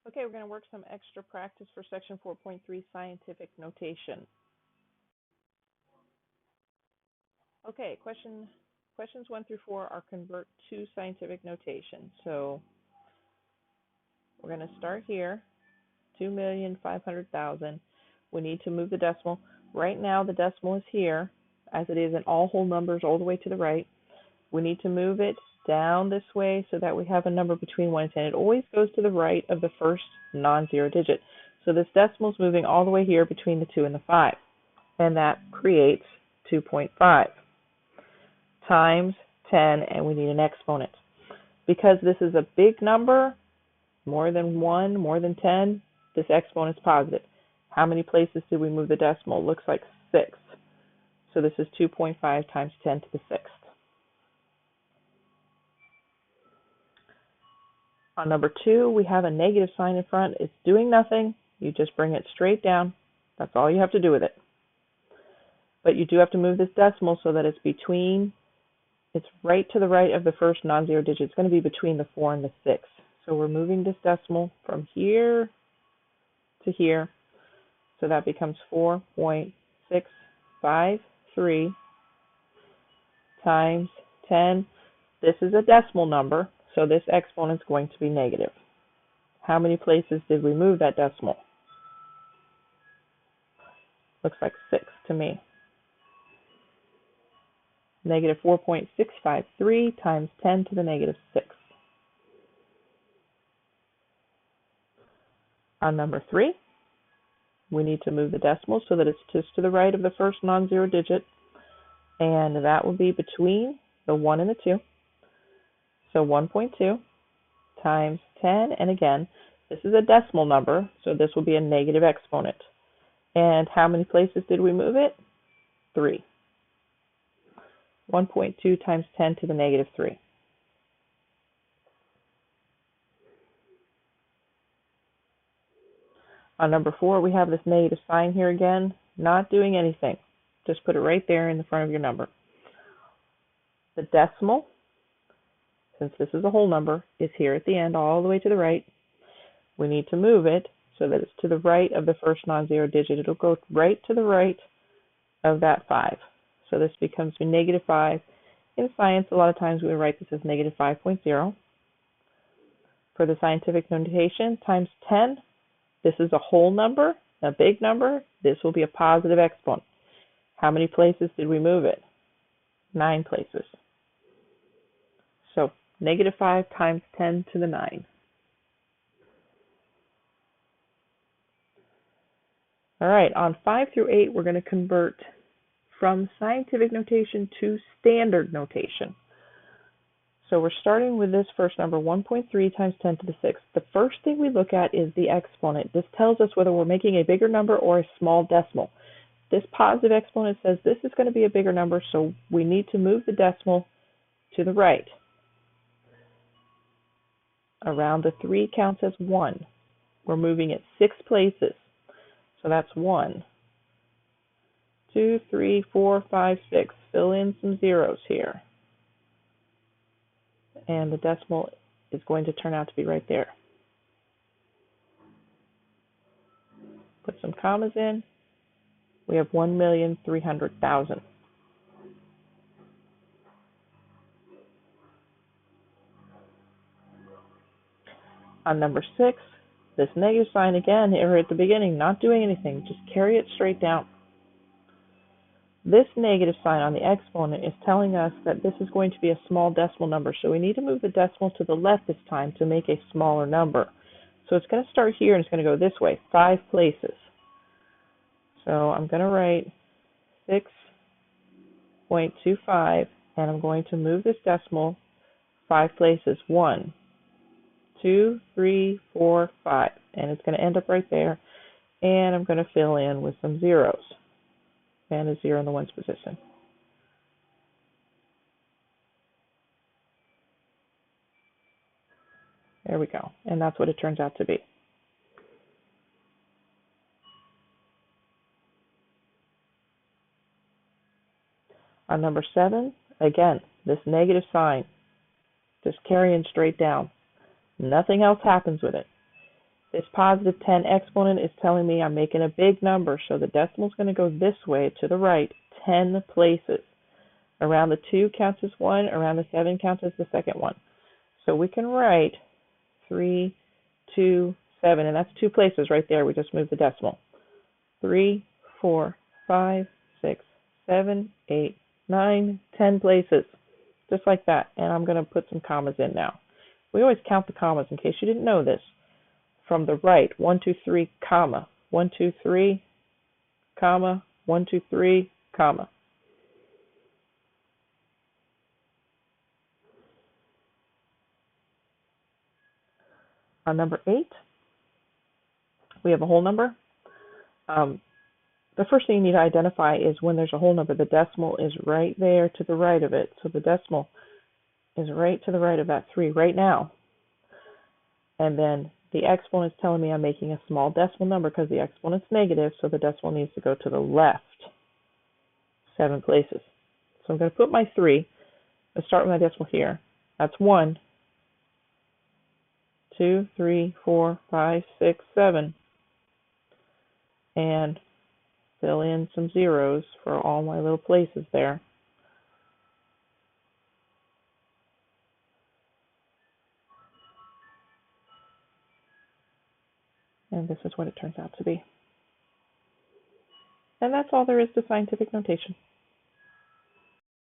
Okay, we're going to work some extra practice for section 4.3 scientific notation. Okay, questions 1 through 4 are convert to scientific notation. So we're going to start here, 2,500,000. We need to move the decimal. Right now the decimal is here, as it is in all whole numbers all the way to the right. We need to move it down this way so that we have a number between 1 and 10. It always goes to the right of the first non-zero digit. So this decimal is moving all the way here between the 2 and the 5. And that creates 2.5 times 10, and we need an exponent. Because this is a big number, more than 1, more than 10, this exponent is positive. How many places did we move the decimal? Looks like 6. So this is 2.5 times 10 to the 6th. On number 2, we have a negative sign in front. It's doing nothing. You just bring it straight down. That's all you have to do with it. But you do have to move this decimal so that it's right to the right of the first non-zero digit. It's going to be between the 4 and the 6. So we're moving this decimal from here to here. So that becomes 4.653 times 10. This is a decimal number, so this exponent is going to be negative. How many places did we move that decimal? Looks like 6 to me. Negative 4.653 times 10 to the negative 6. On number 3, we need to move the decimal so that it's just to the right of the first non-zero digit, and that will be between the 1 and the 2. So 1.2 times 10, and again, this is a decimal number, so this will be a negative exponent. And how many places did we move it? 3. 1.2 times 10 to the negative 3. On number 4, we have this negative sign here again, not doing anything. Just put it right there in the front of your number. The decimal, since this is a whole number, is here at the end, all the way to the right. We need to move it so that it's to the right of the first non-zero digit. It'll go right to the right of that 5. So this becomes negative 5. In science, a lot of times we write this as negative 5.0. For the scientific notation, times 10, this is a whole number, a big number. This will be a positive exponent. How many places did we move it? 9 places. So negative 5 times 10 to the 9. All right, on 5 through 8, we're going to convert from scientific notation to standard notation. So we're starting with this first number, 1.3 times 10 to the 6th. The first thing we look at is the exponent. This tells us whether we're making a bigger number or a small decimal. This positive exponent says this is going to be a bigger number, so we need to move the decimal to the right. Around the 3 counts as 1. We're moving it 6 places. So that's 1, 2, 3, 4, 5, 6. Fill in some zeros here. And the decimal is going to turn out to be right there. Put some commas in. We have 1,300,000. On number 6, this negative sign again here at the beginning, not doing anything, just carry it straight down. This negative sign on the exponent is telling us that this is going to be a small decimal number, so we need to move the decimal to the left this time to make a smaller number. So it's going to start here and it's going to go this way, 5 places. So I'm going to write 6.25, and I'm going to move this decimal 5 places, 1, 2, 3, 4, 5, and it's going to end up right there, and I'm going to fill in with some zeros. And a 0 in the ones position. There we go. And that's what it turns out to be. On number 7, again, this negative sign, just carrying straight down. Nothing else happens with it. This positive 10 exponent is telling me I'm making a big number, so the decimal is going to go this way to the right 10 places. Around the 2 counts as 1, around the 7 counts as the second one. So we can write 3, 2, 7, and that's 2 places right there. We just moved the decimal. 3, 4, 5, 6, 7, 8, 9, 10 places. Just like that. And I'm going to put some commas in now. We always count the commas in case you didn't know this. From the right, 1, 2, 3, comma, 1, 2, 3, comma, 1, 2, 3, comma. On number 8, we have a whole number. The first thing you need to identify is when there's a whole number, the decimal is right there to the right of it. So the decimal is right to the right of that 3 right now. And then the exponent is telling me I'm making a small decimal number because the exponent's negative, so the decimal needs to go to the left 7 places. So I'm going to put my 3. Let's start with my decimal here. That's 1, 2, 3, 4, 5, 6, 7. And fill in some zeros for all my little places there. And this is what it turns out to be. And that's all there is to scientific notation.